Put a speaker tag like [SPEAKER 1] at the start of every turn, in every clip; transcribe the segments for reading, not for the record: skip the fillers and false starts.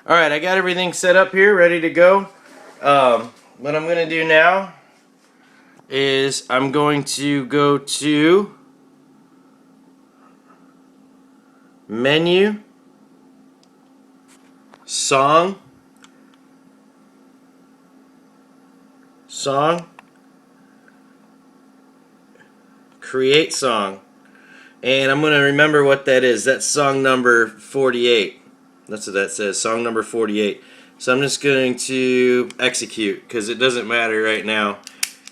[SPEAKER 1] Alright, I got everything set up here, ready to go. What I'm going to do now is I'm going to go to Menu, Song, Create Song. And I'm going to remember what that is. That's song number 48. That's what that says, song number 48. So I'm just going to execute, because it doesn't matter right now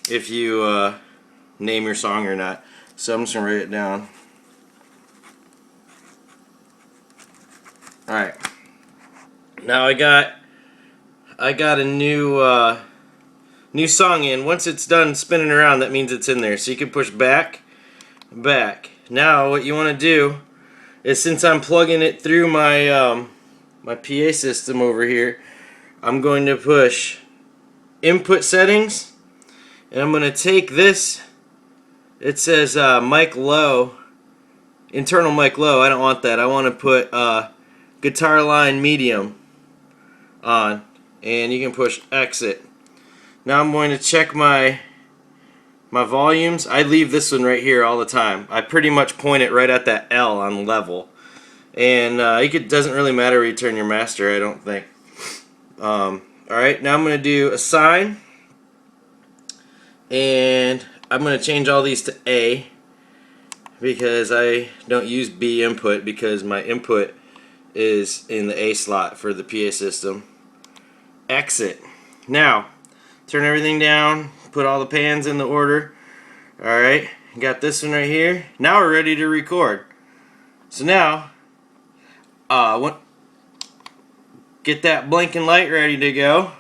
[SPEAKER 1] if you name your song or not. So I'm just going to write it down. Alright. Now I got a new song in. Once it's done spinning around, that means it's in there. So you can push back. Now what you want to do is, since I'm plugging it through my my PA system over here, I'm going to push input settings, and I'm going to take this. It says mic low, internal mic low. I don't want that. I want to put guitar line medium on, and you can push exit. Now I'm going to check my volumes. I leave this one right here all the time. I pretty much point it right at that L on level, and it doesn't really matter where you turn your master, I don't think. Alright, now I'm going to do assign, and I'm going to change all these to A, because I don't use B input, because my input is in the A slot for the PA system. Exit. Now turn everything down, put all the pans in the order. Alright, got this one right here. Now we're ready to record. So now get that blinking light ready to go,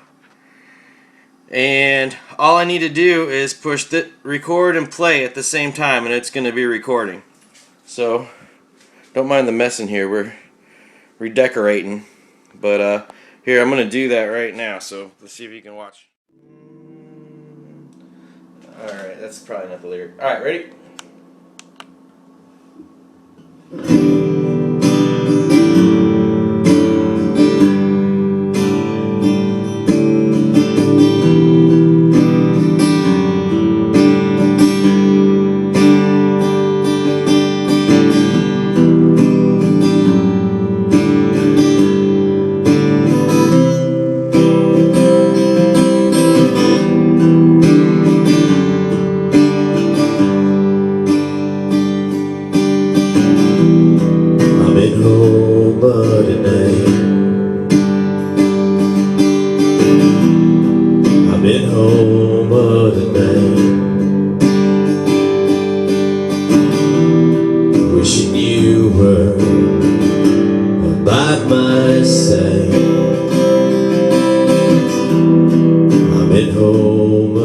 [SPEAKER 1] and all I need to do is push the record and play at the same time, and it's going to be recording. So don't mind the mess in here, we're redecorating, but here, I'm going to do that right now, so let's see if you can watch. Alright, that's probably not the lyric. Alright, ready? Wishing you were by my side. I'm at home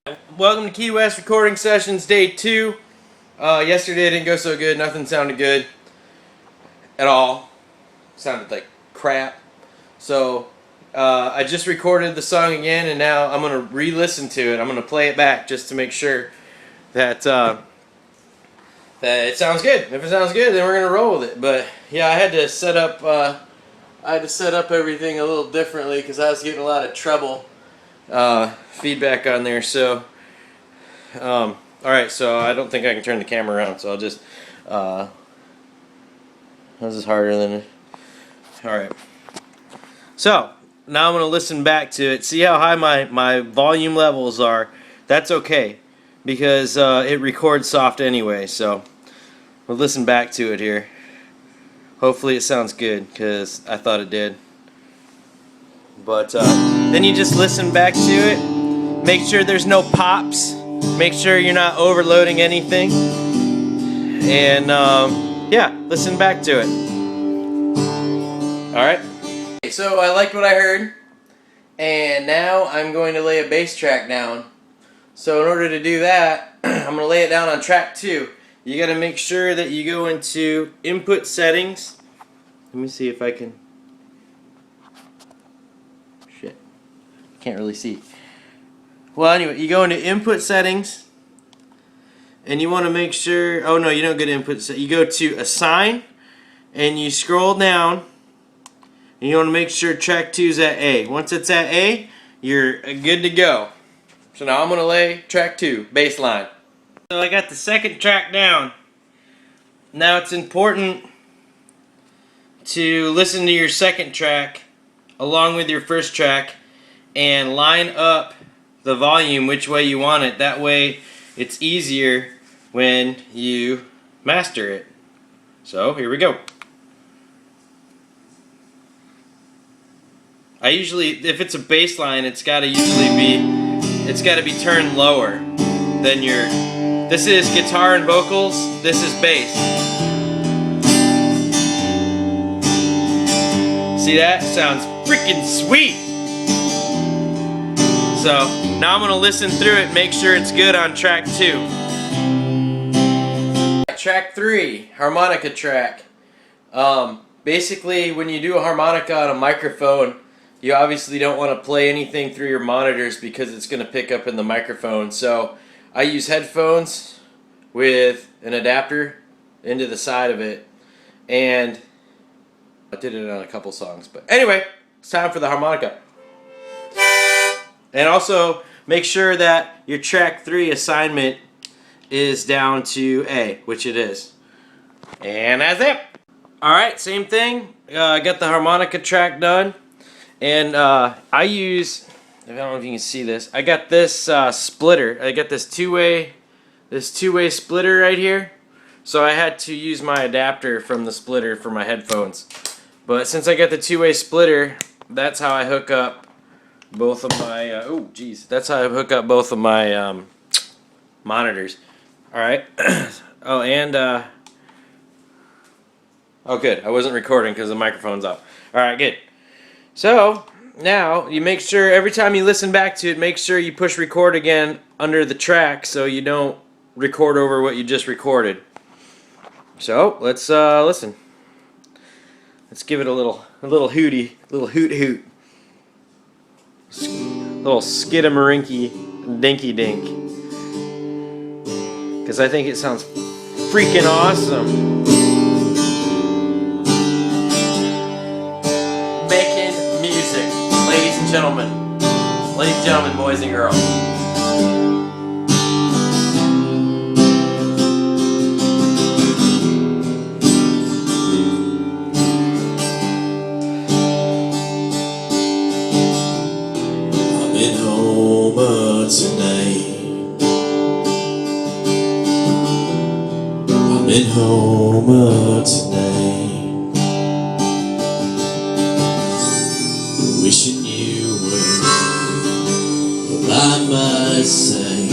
[SPEAKER 1] tonight. Welcome to Key West Recording Sessions Day 2. Yesterday didn't go so good. Nothing sounded good at all. Sounded like crap. So I just recorded the song again, and now I'm going to re-listen to it. I'm going to play it back just to make sure that that it sounds good. If it sounds good, then we're going to roll with it. But yeah, I had to set up everything a little differently, because I was getting a lot of treble feedback on there. So alright, so I don't think I can turn the camera around, so I'll just this is harder than it. Alright, so now I'm going to listen back to it, see how high my volume levels are. That's okay, because it records soft anyway, so we'll listen back to it here. Hopefully it sounds good, because I thought it did. But then you just listen back to it, make sure there's no pops, make sure you're not overloading anything, and yeah, listen back to it. Alright, so I liked what I heard, and now I'm going to lay a bass track down. So in order to do that, I'm going to lay it down on track 2. You got to make sure that you go into input settings. Let me see if I can. Shit, can't really see. Well, anyway, you go into input settings, and you want to make sure. Oh no, you don't go to input. You go to assign, and you scroll down, and you want to make sure track 2 is at A. Once it's at A, you're good to go. So now I'm going to lay track 2, bass line. So I got the second track down. Now it's important to listen to your second track along with your first track and line up the volume which way you want it. That way it's easier when you master it. So here we go. I usually, if it's a bass line, it's got to be turned lower than your. This is guitar and vocals. This is bass. See that? Sounds freaking sweet. So now I'm gonna listen through it, make sure it's good on track 2. Track 3, harmonica track. Basically, when you do a harmonica on a microphone, you obviously don't want to play anything through your monitors because it's going to pick up in the microphone. So I use headphones with an adapter into the side of it, and I did it on a couple songs. But anyway, it's time for the harmonica. And also make sure that your track 3 assignment is down to A, which it is. And that's it. Alright, same thing. I got the harmonica track done. And I use, I don't know if you can see this, I got this splitter. I got this two-way splitter right here. So I had to use my adapter from the splitter for my headphones. But since I got the two-way splitter, that's how I hook up both of my, that's how I hook up both of my monitors. Alright. Oh, and, oh good, I wasn't recording because the microphone's off. Alright, good. So, now, you make sure, every time you listen back to it, make sure you push record again under the track so you don't record over what you just recorded. So, let's listen. Let's give it a little hooty, little hoot hoot. Little skidamarinky dinky dink. Because I think it sounds freaking awesome. Making music, ladies and gentlemen. Ladies and gentlemen, boys and girls.
[SPEAKER 2] I'm in Homer tonight, wishing you were by my side.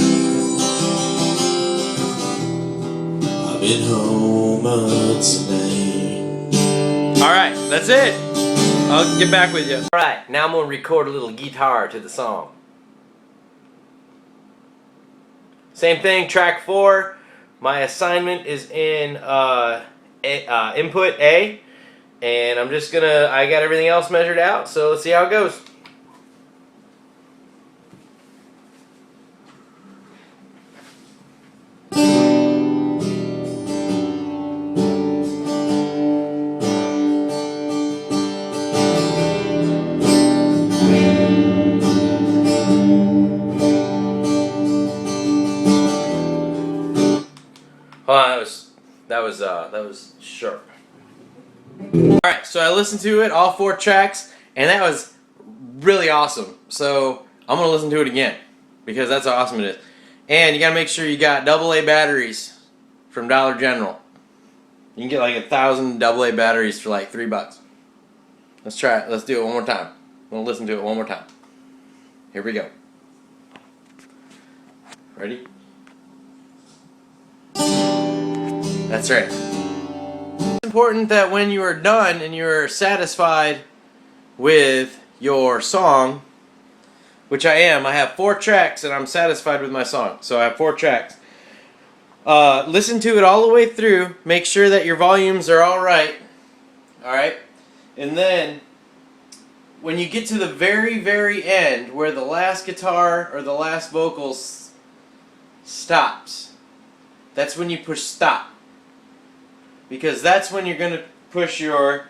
[SPEAKER 2] I'm in Homer tonight.
[SPEAKER 1] Alright, that's it. I'll get back with you. Alright, now I'm going to record a little guitar to the song. Same thing, track 4. My assignment is in input A, and I'm just gonna, I got everything else measured out, so let's see how it goes. Oh, that was sharp. Alright, so I listened to it, all 4 tracks, and that was really awesome. So I'm gonna listen to it again because that's how awesome it is. And you gotta make sure you got AA batteries from Dollar General. You can get like 1,000 AA batteries for like $3. Let's try it. Let's do it one more time. I'm gonna listen to it one more time. Here we go. Ready? That's right. It's important that when you are done and you're satisfied with your song, which I am, I have 4 tracks and I'm satisfied with my song. So I have 4 tracks. Listen to it all the way through. Make sure that your volumes are alright. Alright? And then, when you get to the very, very end, where the last guitar or the last vocals stops, that's when you push stop. Because that's when you're going to push your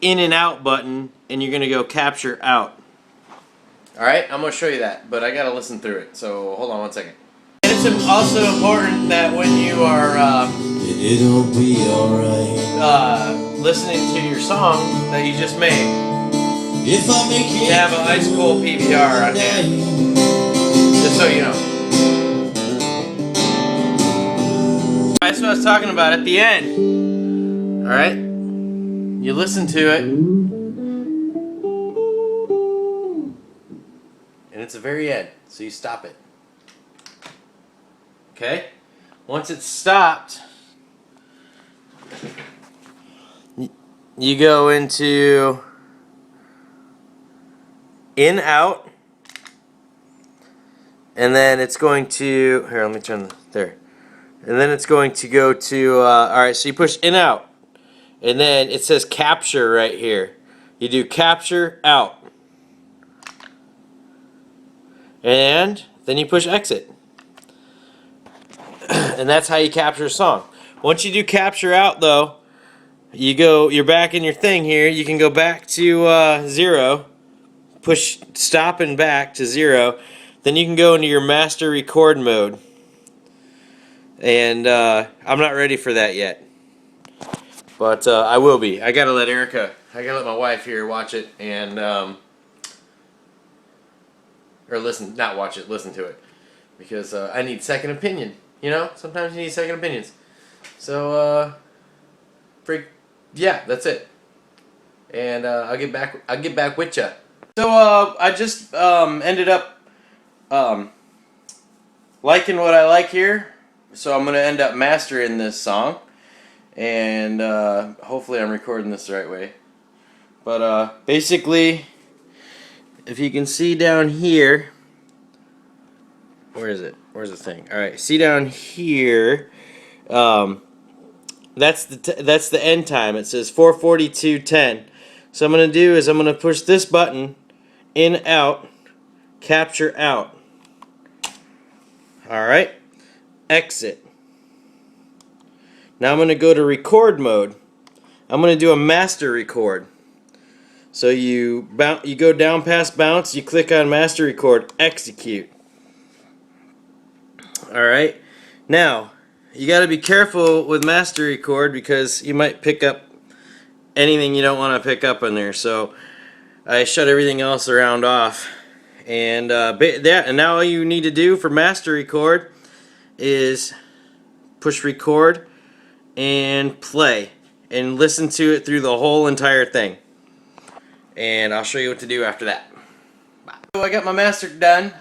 [SPEAKER 1] in and out button, and you're going to go capture out. Alright, I'm going to show you that, but I got to listen through it, so hold on one second. And it's also important that when you are
[SPEAKER 2] it'll be alright.
[SPEAKER 1] Listening to your song that you just made,
[SPEAKER 2] If I make it,
[SPEAKER 1] you have an ice cold PVR on hand, just so you know. That's what I was talking about at the end. Alright? You listen to it, and it's the very end, so you stop it. Okay? Once it's stopped, you go into in, out, and then it's going to, here, let me turn there. And then it's going to go to, alright, so you push in, out. And then it says capture right here. You do capture out. And then you push exit. And that's how you capture a song. Once you do capture out though, you're back in your thing here. You can go back to 0. Push stop and back to 0. Then you can go into your master record mode. And I'm not ready for that yet. But I will be. I gotta let my wife here watch it and or listen to it. Because I need second opinion. You know? Sometimes you need second opinions. So yeah, that's it. And I'll get back with ya. So I just ended up liking what I like here. So I'm gonna end up mastering this song. And hopefully I'm recording this the right way. But basically, if you can see down here, where is it? Where's the thing? All right, see down here. That's the end time. It says 4:42:10. So I'm gonna do is I'm gonna push this button, in, out, capture out. All right, exit. Now I'm going to go to record mode. I'm going to do a master record. So you go down past bounce, you click on master record, execute. Alright, now you got to be careful with master record because you might pick up anything you don't want to pick up in there. So I shut everything else around off. And now all you need to do for master record is push record and play and listen to it through the whole entire thing, and I'll show you what to do after that. So I got my master done.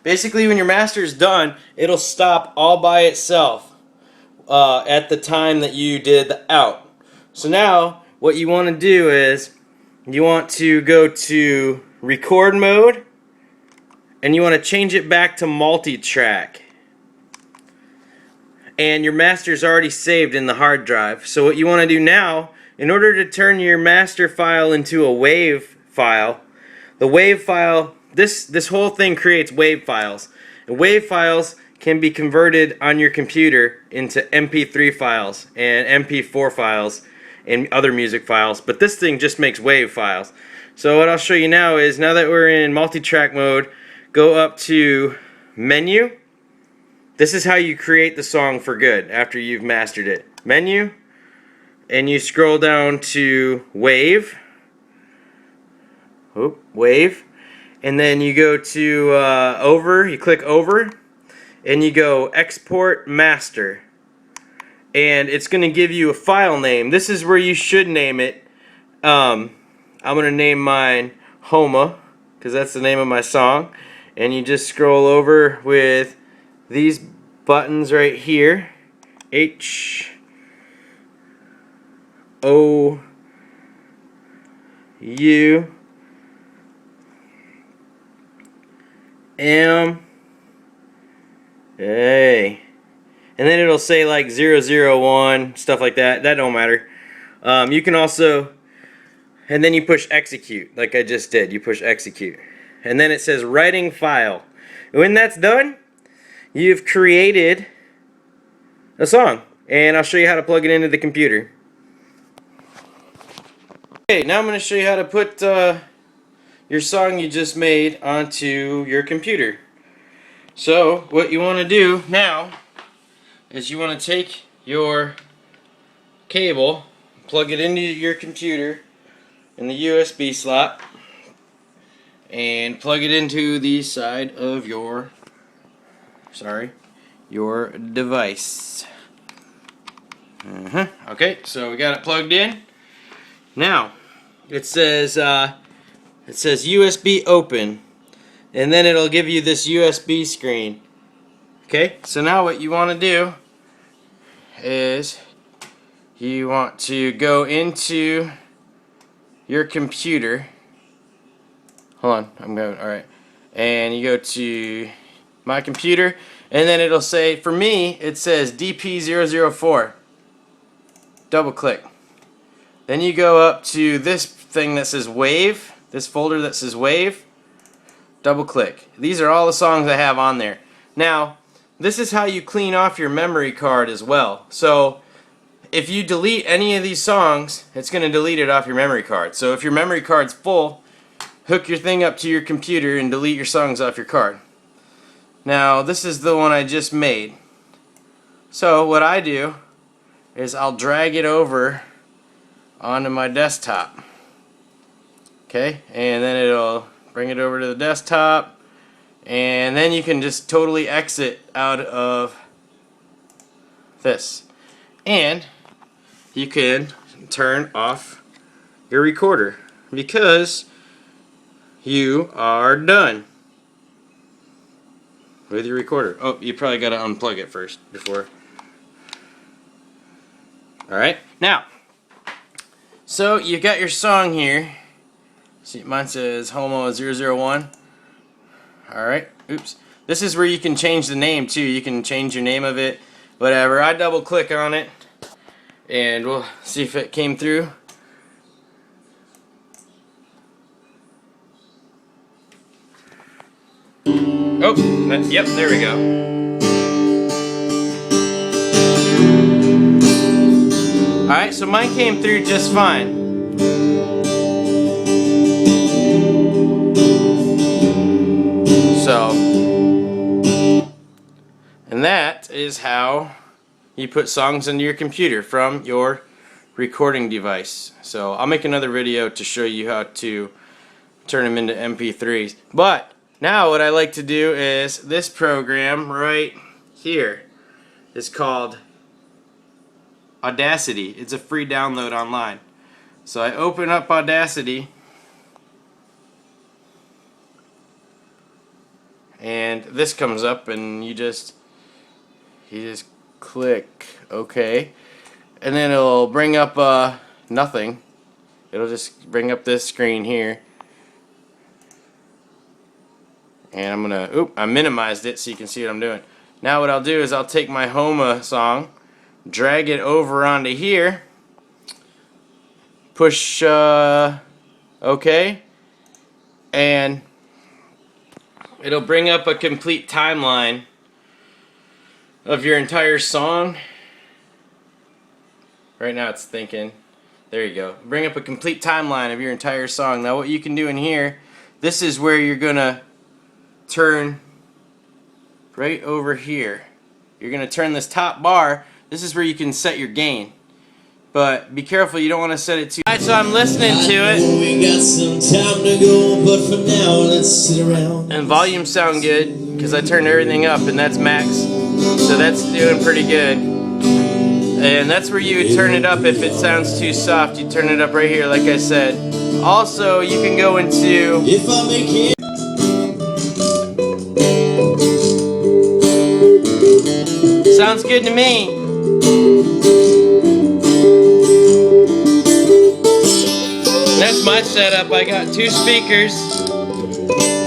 [SPEAKER 1] Basically when your master is done, it'll stop all by itself at the time that you did the out. So now what you want to do is you want to go to record mode and you want to change it back to multi-track. And your master is already saved in the hard drive. So what you want to do now, in order to turn your master file into a WAV file, the WAV file, this whole thing creates WAV files. And WAV files can be converted on your computer into MP3 files and MP4 files and other music files. But this thing just makes WAV files. So what I'll show you now is, now that we're in multi-track mode, go up to menu. This is how you create the song for good after you've mastered it. Menu, and you scroll down to Wave. Wave. And then you go to Over, you click Over, and you go Export Master. And it's going to give you a file name. This is where you should name it. I'm going to name mine Homa, because that's the name of my song. And you just scroll over with these buttons right here, H O U M A, and then it'll say like 001, stuff like that. That don't matter. You can also, and then you push execute like I just did. You push execute, and then it says writing file. When that's done, you've created a song, and I'll show you how to plug it into the computer. Okay, now I'm going to show you how to put your song you just made onto your computer. So what you want to do now is you want to take your cable, plug it into your computer in the USB slot, and plug it into the side of your device. Okay, so we got it plugged in. Now it says USB open, and then it'll give you this USB screen. Okay, so now what you want to do is you want to go into your computer. Hold on, I'm going. All right, and you go to my computer, and then it'll say, for me, it says DP-004. Double click. Then you go up to this thing that says Wave, this folder that says Wave. Double click. These are all the songs I have on there. Now, this is how you clean off your memory card as well. So, if you delete any of these songs, it's going to delete it off your memory card. So if your memory card's full, hook your thing up to your computer and delete your songs off your card. Now, this is the one I just made. So what I do is I'll drag it over onto my desktop. Okay, and then it'll bring it over to the desktop, and then you can just totally exit out of this. And you can turn off your recorder because you are done with your recorder. Oh, you probably got to unplug it first before. Alright, now, so you got your song here. See, mine says Homo 001. Alright, oops. This is where you can change the name too. You can change your name of it, whatever. I double click on it, and we'll see if it came through. Oh, yep, there we go. Alright, so mine came through just fine. So, and that is how you put songs into your computer from your recording device. So I'll make another video to show you how to turn them into MP3s. But now what I like to do is this program right here is called Audacity. It's a free download online. So I open up Audacity, and this comes up, and you just click OK, and then it'll bring up nothing. It'll just bring up this screen here, and I minimized it so you can see what I'm doing. Now what I'll do is I'll take my Homa song, drag it over onto here, push OK, and it'll bring up a complete timeline of your entire song. Right now it's thinking. There you go. Bring up a complete timeline of your entire song. Now what you can do in here, this is where you're gonna turn right over here. You're gonna turn this top bar. This is where you can set your gain. But be careful, you don't want to set it too. Alright, so I'm listening to it.
[SPEAKER 2] We got some time to go, but for now let's sit around.
[SPEAKER 1] And volume sound good because I turned everything up, and that's max. So that's doing pretty good. And that's where you would turn it up if it sounds too soft. You turn it up right here, like I said. Also, you can go into
[SPEAKER 2] If I make it.
[SPEAKER 1] sounds good to me. That's my setup. I got 2 speakers.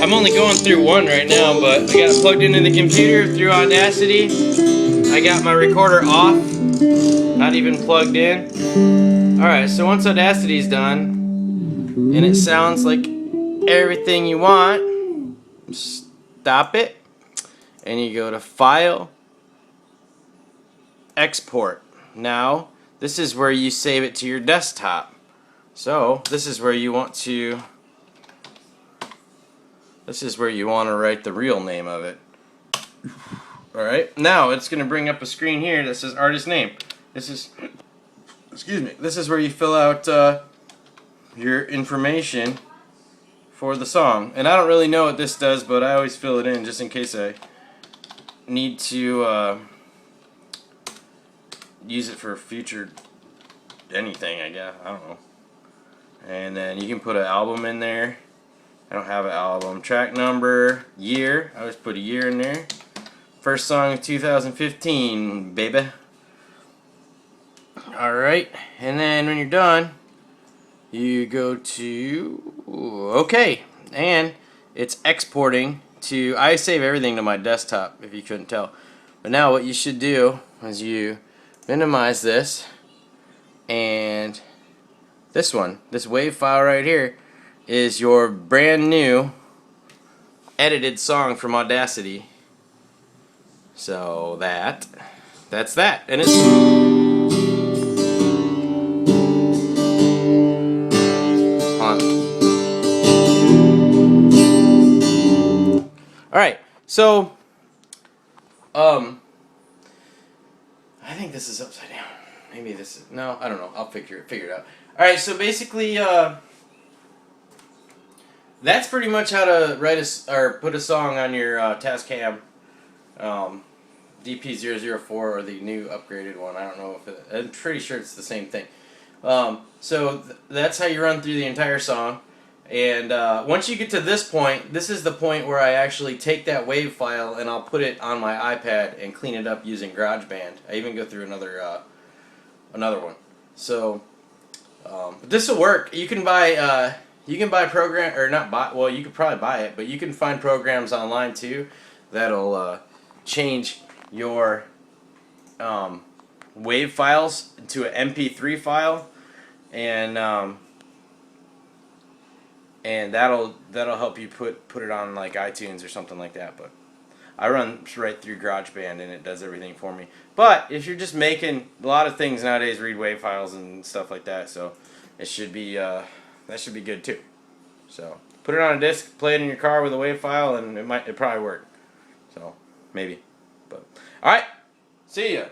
[SPEAKER 1] I'm only going through one right now, but I got it plugged into the computer through Audacity. I got my recorder off, not even plugged in. Alright, so once Audacity's done, and it sounds like everything you want, stop it, and you go to File, Export. Now, this is where you save it to your desktop. So this is where you want to write the real name of it. Alright, now it's going to bring up a screen here that says artist name. This is, excuse me, this is where you fill out your information for the song. And I don't really know what this does, but I always fill it in just in case I need to use it for future anything, I guess. I don't know. And then you can put an album in there. I don't have an album. Track number, year. I always put a year in there. First song of 2015, baby. Alright, and then when you're done, you go to OK, and it's exporting to, I save everything to my desktop if you couldn't tell. But now what you should do is you minimize this, and this one, this WAV file right here, is your brand new edited song from Audacity. So that's that, and it's on. All right, so I think this is upside down. Maybe this is, no, I don't know. I'll figure it out. All right, so basically, that's pretty much how to write or put a song on your Tascam DP-004 or the new upgraded one. I don't know if I'm pretty sure it's the same thing. So that's how you run through the entire song. And once you get to this point, this is the point where I actually take that WAV file and I'll put it on my iPad and clean it up using GarageBand. I even go through another one. So this will work. You can buy program, or not buy. Well, you could probably buy it, but you can find programs online too that'll change your WAV files to an MP3 file, and that'll help you put it on like iTunes or something like that. But I run right through GarageBand and it does everything for me. But if you're just making, a lot of things nowadays read WAV files and stuff like that, so it should be that should be good too. So put it on a disc, play it in your car with a WAV file, and it probably work. So maybe. But all right, see ya.